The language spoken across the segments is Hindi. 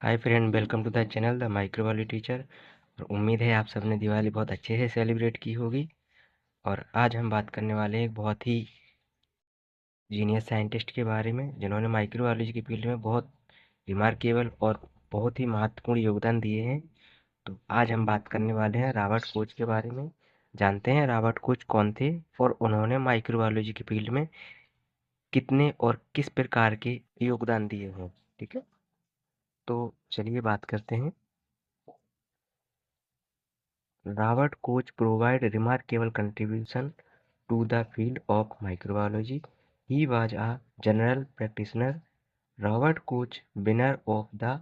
Hi friend, welcome to the channel the microbiology teacher. और उम्मीद है आप सबने दिवाली बहुत अच्छे से सेलिब्रेट की होगी। और आज हम बात करने वाले हैं एक बहुत ही जीनियस साइंटिस्ट के बारे में जिन्होंने माइक्रोबायोलॉजी की फील्ड में बहुत रिमार्केबल और बहुत ही महत्वपूर्ण योगदान दिए हैं। तो आज हम बात करने वाले हैं रॉबर्ट कोच के बारे में। जानते हैं रॉबर्ट कोच कौन थे और उन्होंने माइक्रोबायोलॉजी की फील्ड में कितने और किस प्रकार के योगदान दिए हैं। ठीक है, तो चलिए बात करते हैं। Robert Koch provided remarkable contribution to the field of microbiology. He was a general practitioner. Robert Koch, winner of the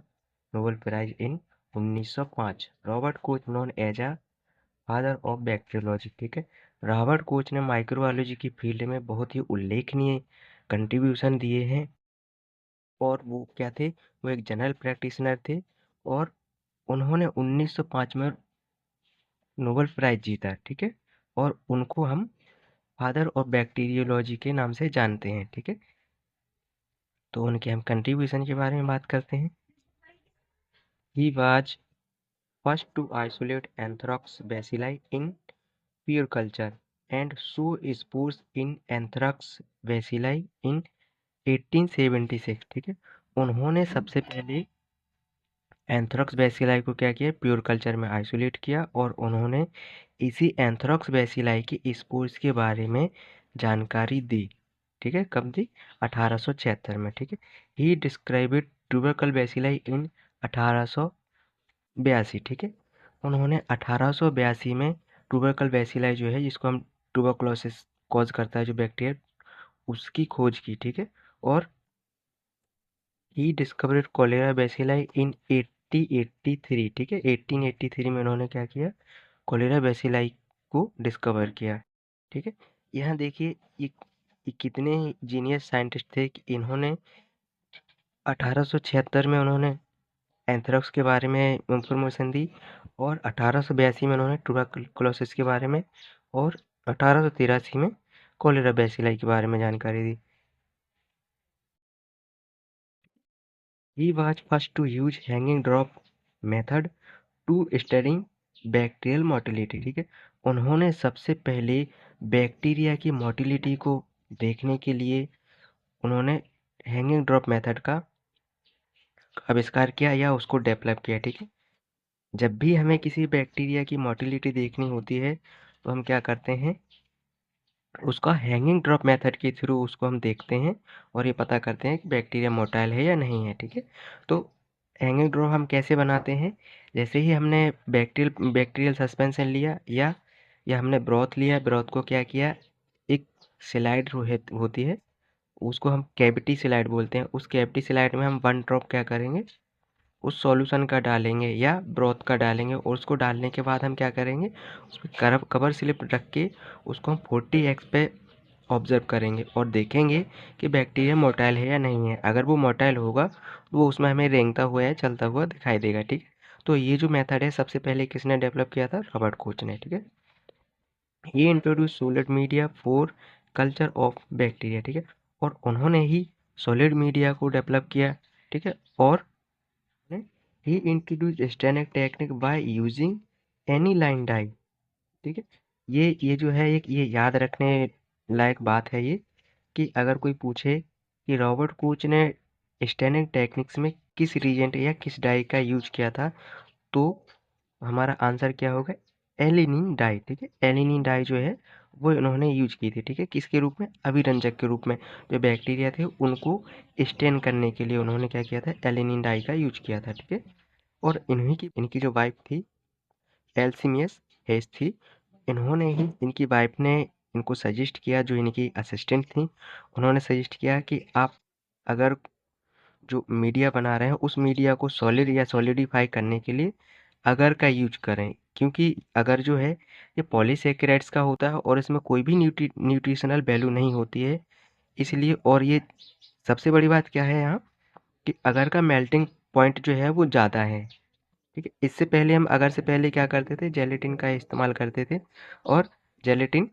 Nobel Prize in 1905. Robert Koch known as a father of bacteriology. ठीक है, रॉबर्ट कोच ने माइक्रोबायोलॉजी की फील्ड में बहुत ही उल्लेखनीय कंट्रीब्यूशन दिए हैं। और वो क्या थे? वो एक जनरल प्रैक्टिशनर थे और उन्होंने 1905 में नोबेल प्राइज जीता। ठीक है, और उनको हम फादर ऑफ बैक्टीरियोलॉजी के नाम से जानते हैं। ठीक है, तो उनके हम कंट्रीब्यूशन के बारे में बात करते हैं। He was first to isolate anthrax bacilli in pure culture and show spores in anthrax bacilli in 1876। ठीक है, उन्होंने सबसे पहले एंथ्राक्स बैसिलाई को क्या किया? प्योर कल्चर में आइसोलेट किया और उन्होंने इसी एंथ्राक्स बैसिलाई के स्पोर्स के बारे में जानकारी दी। ठीक है, कब दी? 1876 में। ठीक है, ही डिस्क्राइब्ड ट्यूबरकल बैसिलाई इन 1882। ठीक है, उन्होंने 1882 में ट्यूबरकल बैसिलाई जो है, जिसको हम ट्यूबरकुलोसिस कॉज करता है जो बैक्टीरिया, उसकी खोज की। ठीक है, और ही डिस्कवर्ड कोलेरा बैसिलाई इन 1883। ठीक है, 1883 में उन्होंने क्या किया? कोलेरा बैसिलाई को डिस्कवर किया। ठीक है, यहाँ देखिए ये कितने जीनियस साइंटिस्ट थे कि इन्होंने 1876 में उन्होंने एंथ्रेक्स के बारे में इंफॉर्मेशन दी और 1882 में उन्होंने ट्यूबरकुलोसिस के बारे में और 1883 में कोलेरा बैसिलाई के बारे में जानकारी दी। He was first to use hanging drop method to studying bacterial motility. ठीक है, उन्होंने सबसे पहले बैक्टीरिया की मोटिलिटी को देखने के लिए उन्होंने हैंगिंग ड्रॉप मेथड का आविष्कार किया या उसको डेवलप किया। ठीक है, जब भी हमें किसी बैक्टीरिया की मोटिलिटी देखनी होती है तो हम क्या करते हैं? उसका हैंगिंग ड्रॉप मेथड के थ्रू उसको हम देखते हैं और ये पता करते हैं कि बैक्टीरिया मोटाइल है या नहीं है। ठीक है, तो हैंगिंग ड्रॉप हम कैसे बनाते हैं? जैसे ही हमने बैक्टीरियल सस्पेंशन लिया या हमने ब्रॉथ लिया, ब्रॉथ को क्या किया? एक स्लाइड होती है, उसको हम कैविटी स्लाइड बोलते हैं। उस कैविटी स्लाइड में हम 1 ड्रॉप क्या करेंगे? उस सॉल्यूशन का डालेंगे या ब्रॉथ का डालेंगे और उसको डालने के बाद हम क्या करेंगे? उसमें कवर स्लिप रख के उसको हम 40x पे ऑब्जर्व करेंगे और देखेंगे कि बैक्टीरिया मोटाइल है या नहीं है। अगर वो मोटाइल होगा तो वो उसमें हमें रेंगता हुआ या चलता हुआ दिखाई देगा। ठीक है, तो ये जो मेथड है सबसे पहले किसने डेवलप किया था? रॉबर्ट कोच ने। ठीक है, ये introduce solid media for culture of bacteria. ठीक है, और उन्होंने ही सॉलिड मीडिया को डेवलप किया। ठीक है, और he introduce staining technique by using aniline dye. ठीक है, ये जो है एक ये याद रखने लायक बात है ये, कि अगर कोई पूछे कि रॉबर्ट कोच ने स्टेनिक टेक्निक्स में किस रीजेंट या किस डाई का यूज किया था, तो हमारा आंसर क्या होगा? Aniline dye. ठीक है, एलिनिन डाई जो है वो इन्होंने यूज की थी। ठीक है, किसके रूप में? अभिरंजक के रूप में। जो बैक्टीरिया थे उनको स्टेन करने के लिए उन्होंने क्या किया था? एलिनिन डाई का यूज किया था। ठीक है, और इनकी जो वाइफ थी एल्सिमियस हेस थी, इन्होंने ही इनकी वाइफ ने इनको सजेस्ट किया, जो इनकी असिस्टेंट थी, उन्होंने सजेस्ट किया कि आप अगर जो मीडिया बना रहे हैं उस मीडिया को सॉलिड या सॉलिडिफाई करने के लिए अगर का यूज करें, क्योंकि अगर जो है ये पॉलीसेकेराइड्स का होता है और इसमें कोई भी न्यूट्रिशनल वैल्यू नहीं होती है, इसलिए। और ये सबसे बड़ी बात क्या है यहाँ, कि अगर का मेल्टिंग पॉइंट जो है वो ज़्यादा है। ठीक है, इससे पहले हम अगर से पहले क्या करते थे? जेलेटिन का इस्तेमाल करते थे। और जेलेटिन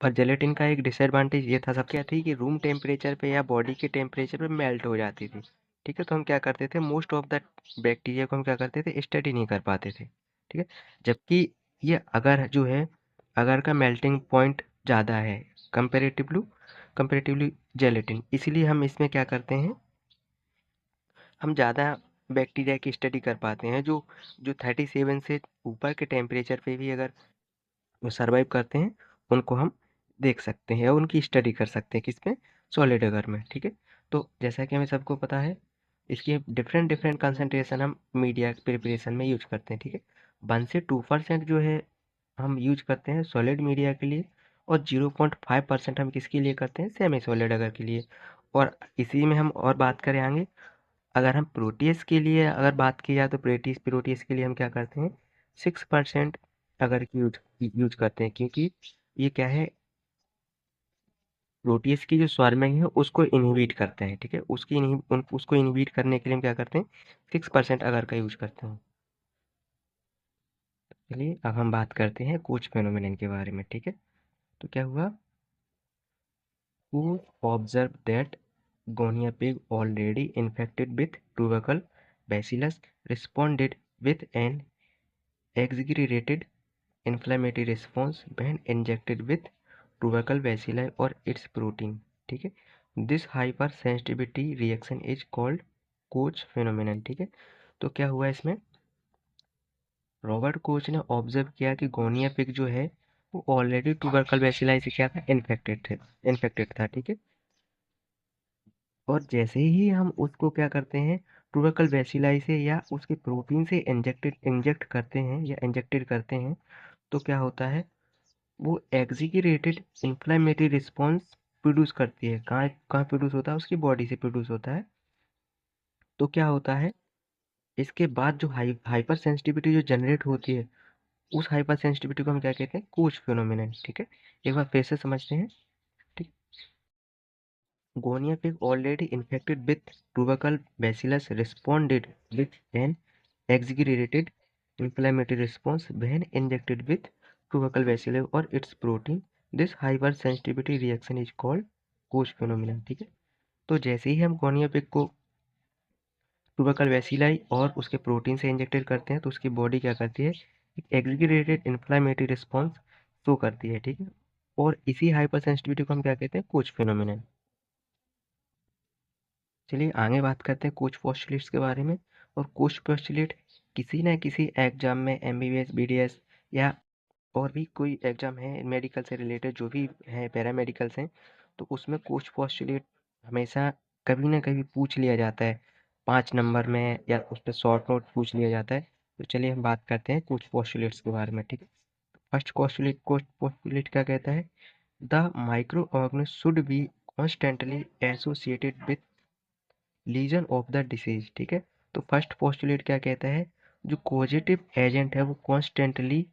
पर जेलेटिन का एक डिसएडवांटेज ये था, सब क्या थी, कि रूम टेम्परेचर पे या बॉडी के टेम्परेचर पे मेल्ट हो जाती थी। ठीक है। तो हम क्या करते थे, मोस्ट ऑफ द बैक्टीरिया को हम क्या करते थे, स्टडी नहीं कर पाते थे, ठीक है। जबकि ये अगर का मेल्टिंग पॉइंट ज़्यादा है कंपेरेटिवली जेलेटिन, इसीलिए हम इसमें क्या करते हैं, हम ज़्यादा बैक्टीरिया की स्टडी कर पाते हैं, जो जो 37 से ऊपर के टेम्परेचर पे भी अगर वो सर्वाइव करते हैं, उनको हम देख सकते हैं और उनकी स्टडी कर सकते हैं किसमें, सॉलिड अगर में, ठीक है। तो जैसा कि हमें सबको पता है, इसकी डिफरेंट डिफरेंट कंसंट्रेशन हम मीडिया प्रिपरेशन में यूज करते हैं, ठीक है। 1 से 2% जो है हम यूज करते हैं सॉलिड मीडिया के लिए, और 0.5% हम किसके लिए करते हैं, सेमी सॉलिड अगर के लिए। और इसी में हम और बात करें आगे, अगर हम प्रोटीज के लिए अगर बात की जाए, तो प्रोटीज के लिए हम क्या करते हैं, 6% अगर यूज यूज करते हैं, क्योंकि ये क्या है, प्रोटीज की जो स्वार्मिंग है उसको इनहिबिट करते हैं, ठीक है। उसको इनहिबिट करने के लिए हम क्या करते हैं, 6% अगर का यूज करते हैं। चलिए अब हम बात करते हैं कुछ फेनोमेनन के बारे में, ठीक है। तो क्या हुआ, who observed that guinea pig already infected with tubercle bacillus responded with an exaggerated inflammatory response when injected with tubercle bacilli or its protein, ठीक है। This hyper sensitivity reaction is called coach phenomenon, ठीक है। तो क्या हुआ इसमें, रॉबर्ट कोच ने ऑब्जर्व किया कि गोनिया पिग जो है वो ऑलरेडी ट्यूबरकल बैसिलाई से क्या था, इन्फेक्टेड था, ठीक है। और जैसे ही हम उसको क्या करते हैं, ट्यूबरकल बैसिलाई से या उसके प्रोटीन से इंजेक्टेड करते हैं, तो क्या होता है, वो एग्जीक्यूटेड इन्फ्लेमेटरी रिस्पॉन्स प्रोड्यूस करती है। कहाँ कहाँ प्रोड्यूस होता है, उसकी बॉडी से प्रोड्यूस होता है। तो क्या होता है, इसके बाद जो हाइपर सेंसिटिविटी जो जनरेट होती है, उस हाइपर सेंसिटिविटी को हम क्या कहते हैं, कोच फिनोमिनन, ठीक है। एक बार फिर से समझते हैं, ठीक। Guinea pig already infected with tubercle bacillus responded with an exaggerated inflammatory response when injected with tubercle bacilli or its protein. This hypersensitivity reaction is called Koch phenomenon, ठीक है। तो जैसे ही हम गोनिया पिग को ट्यूबरकल बैसिलाई और उसके प्रोटीन से इंजेक्टेड करते हैं, तो उसकी बॉडी क्या करती है, एक एग्जीक्यूटेड इन्फ्लामेटरी रिस्पॉन्स शो करती है, ठीक है। और इसी हाइपर सेंसिटिविटी को हम क्या कहते हैं, कोच फिनोमिनन। चलिए आगे बात करते हैं कोच पोस्टुलेट्स के बारे में। और कोच पोस्टुलेट किसी न किसी एग्जाम में, एमबीबीएस, बीडीएस या और भी कोई एग्जाम है मेडिकल से रिलेटेड, जो भी है पैरामेडिकल्स हैं, तो उसमें कोच पोस्टुलेट हमेशा कभी ना कभी पूछ लिया जाता है, 5 नंबर में, या उस पर शॉर्ट नोट पूछ लिया जाता है। तो चलिए हम बात करते हैं कोच पोस्टुलेट्स के बारे में, ठीक है। फर्स्ट कोच पोस्टुलेट क्या कहता है, the microorganism should be constantly associated with lesion of the disease, ठीक है। तो फर्स्ट पोस्टुलेट क्या कहता है, जो पॉजिटिव एजेंट है वो कॉन्स्टेंटली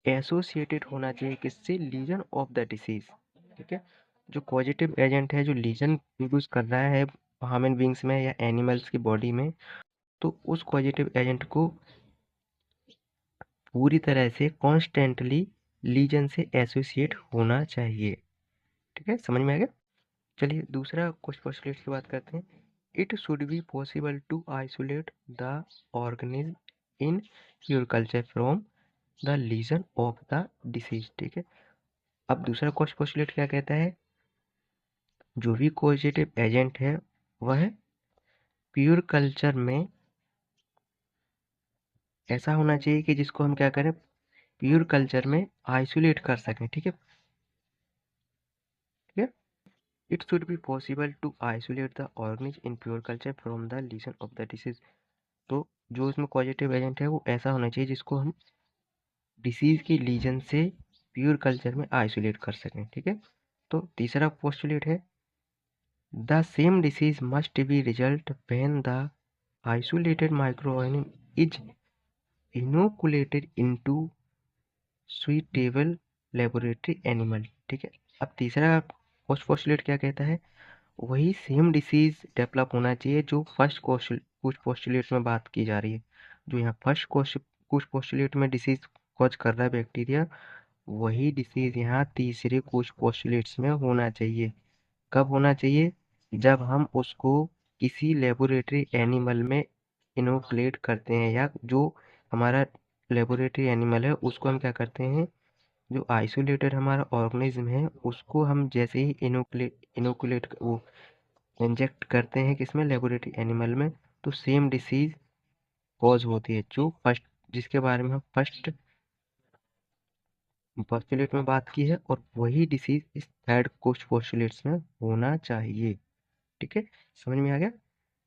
एसोसिएटेड होना चाहिए किससे, लीजन ऑफ द डिसीज, ठीक है। जो पॉजिटिव एजेंट है, जो लीजन प्रोड्यूस कर रहा है ह्यूमन बींग्स में या एनिमल्स की बॉडी में, तो उस पॉजिटिव एजेंट को पूरी तरह से कॉन्स्टेंटली लीजन से एसोसिएट होना चाहिए, ठीक है। समझ में आ गया। चलिए दूसरा कुछ पोस्टुलेट की बात करते हैं। It should be possible to isolate the organism in pure culture from the lesion of the disease, ठीक है। अब दूसरा क्वेश्चन पोस्टुलेट क्या कहता है, जो भी पॉजिटिव एजेंट है वह प्योर कल्चर में ऐसा होना चाहिए कि जिसको हम क्या करें, प्योर कल्चर में आइसोलेट कर सकें, ठीक है, ठीक है। It should be possible to isolate the organism in pure culture from the lesion of the disease. तो जो इसमें पॉजिटिव एजेंट है वो ऐसा होना चाहिए जिसको हम डिसीज के लीजन से प्योर कल्चर में आइसोलेट कर सकें, ठीक है। तो तीसरा पोस्टुलेट है, the same disease must be result when the isolated microorganism is inoculated into suitable laboratory animal, ठीक है। अब तीसरा पोस्टुलेट क्या कहता है, वही सेम डिसीज डेवलप होना चाहिए जो फर्स्ट कुछ पोस्टुलेट में बात की जा रही है। जो यहाँ फर्स्ट कुछ पोस्टुलेट में डिसीज कॉज कर रहा है बैक्टीरिया, वही डिसीज यहाँ तीसरे कुछ पोस्टुलेट्स में होना चाहिए। कब होना चाहिए, जब हम उसको किसी लेबोरेटरी एनिमल में इनोकुलेट करते हैं, या जो हमारा लेबोरेटरी एनिमल है उसको हम क्या करते हैं, जो आइसोलेटेड हमारा ऑर्गेनिज्म है उसको हम जैसे ही इनोकुलेट वो इंजेक्ट करते हैं किसमें, लेबोरेटरी एनिमल में, तो सेम डिसीज कॉज होती है, जो फर्स्ट जिसके बारे में हम फर्स्ट पोस्टुलेट में बात की है, और वही डिसीज इस थर्ड पोस्टुलेट्स में होना चाहिए। ठीक है, समझ में आ गया।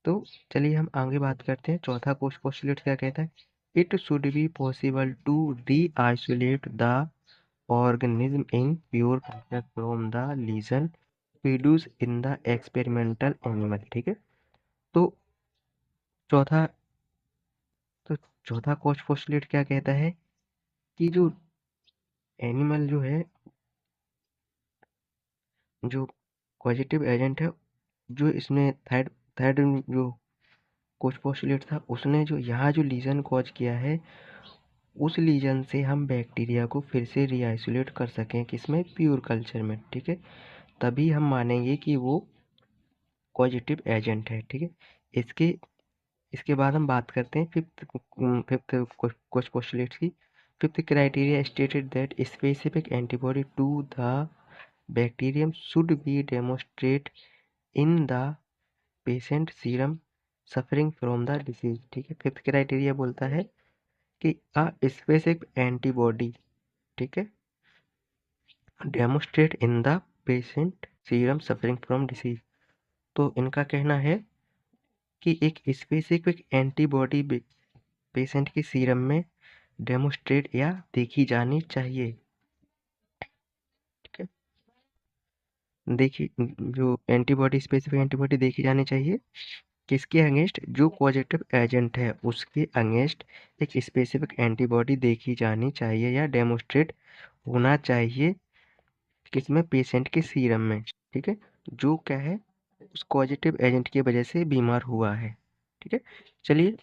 तो चलिए हम आगे बात करते हैं। चौथा पोस्टुलेट क्या कहता है, it should be possible to the isolate the organism in pure culture from the lesion produced in the experimental animal। ठीक है, तो चौथा तो चौथा पोस्टुलेट क्या कहता है कि जो एनिमल जो है, जो पॉजिटिव एजेंट है, जो इसमें थर्ड थर्ड जो पोस्टुलेट था, उसने जो यहाँ जो लीजन कॉज किया है, उस लीजन से हम बैक्टीरिया को फिर से रीआइसोलेट कर सकें किसमें, प्योर कल्चर में। ठीक है, तभी हम मानेंगे कि वो पॉजिटिव एजेंट है। ठीक है, इसके इसके बाद हम बात करते हैं फिफ्थ फिफ्थ कुछ पोस्टुलेट्स की। Fifth criteria stated that specific antibody to the bacterium should be demonstrate in the patient serum suffering from the disease. ठीक है, फिफ्थ क्राइटेरिया बोलता है कि अ स्पेसिफिक एंटीबॉडी, ठीक है, demonstrate in the patient serum suffering from disease. तो इनका कहना है कि एक स्पेसिफिक एंटीबॉडी पेशेंट के सीरम में डेमोस्ट्रेट या देखी जानी चाहिए। ठीक है, देखिए, जो एंटीबॉडी स्पेसिफिक एंटीबॉडी देखी जानी चाहिए किसके अगेंस्ट, जो पॉजिटिव एजेंट है उसके अगेंस्ट एक स्पेसिफिक एंटीबॉडी देखी जानी चाहिए या डेमोस्ट्रेट होना चाहिए किसमें, पेशेंट के सीरम में। ठीक है, जो क्या है, उस पॉजिटिव एजेंट की वजह से बीमार हुआ है। ठीक है, चलिए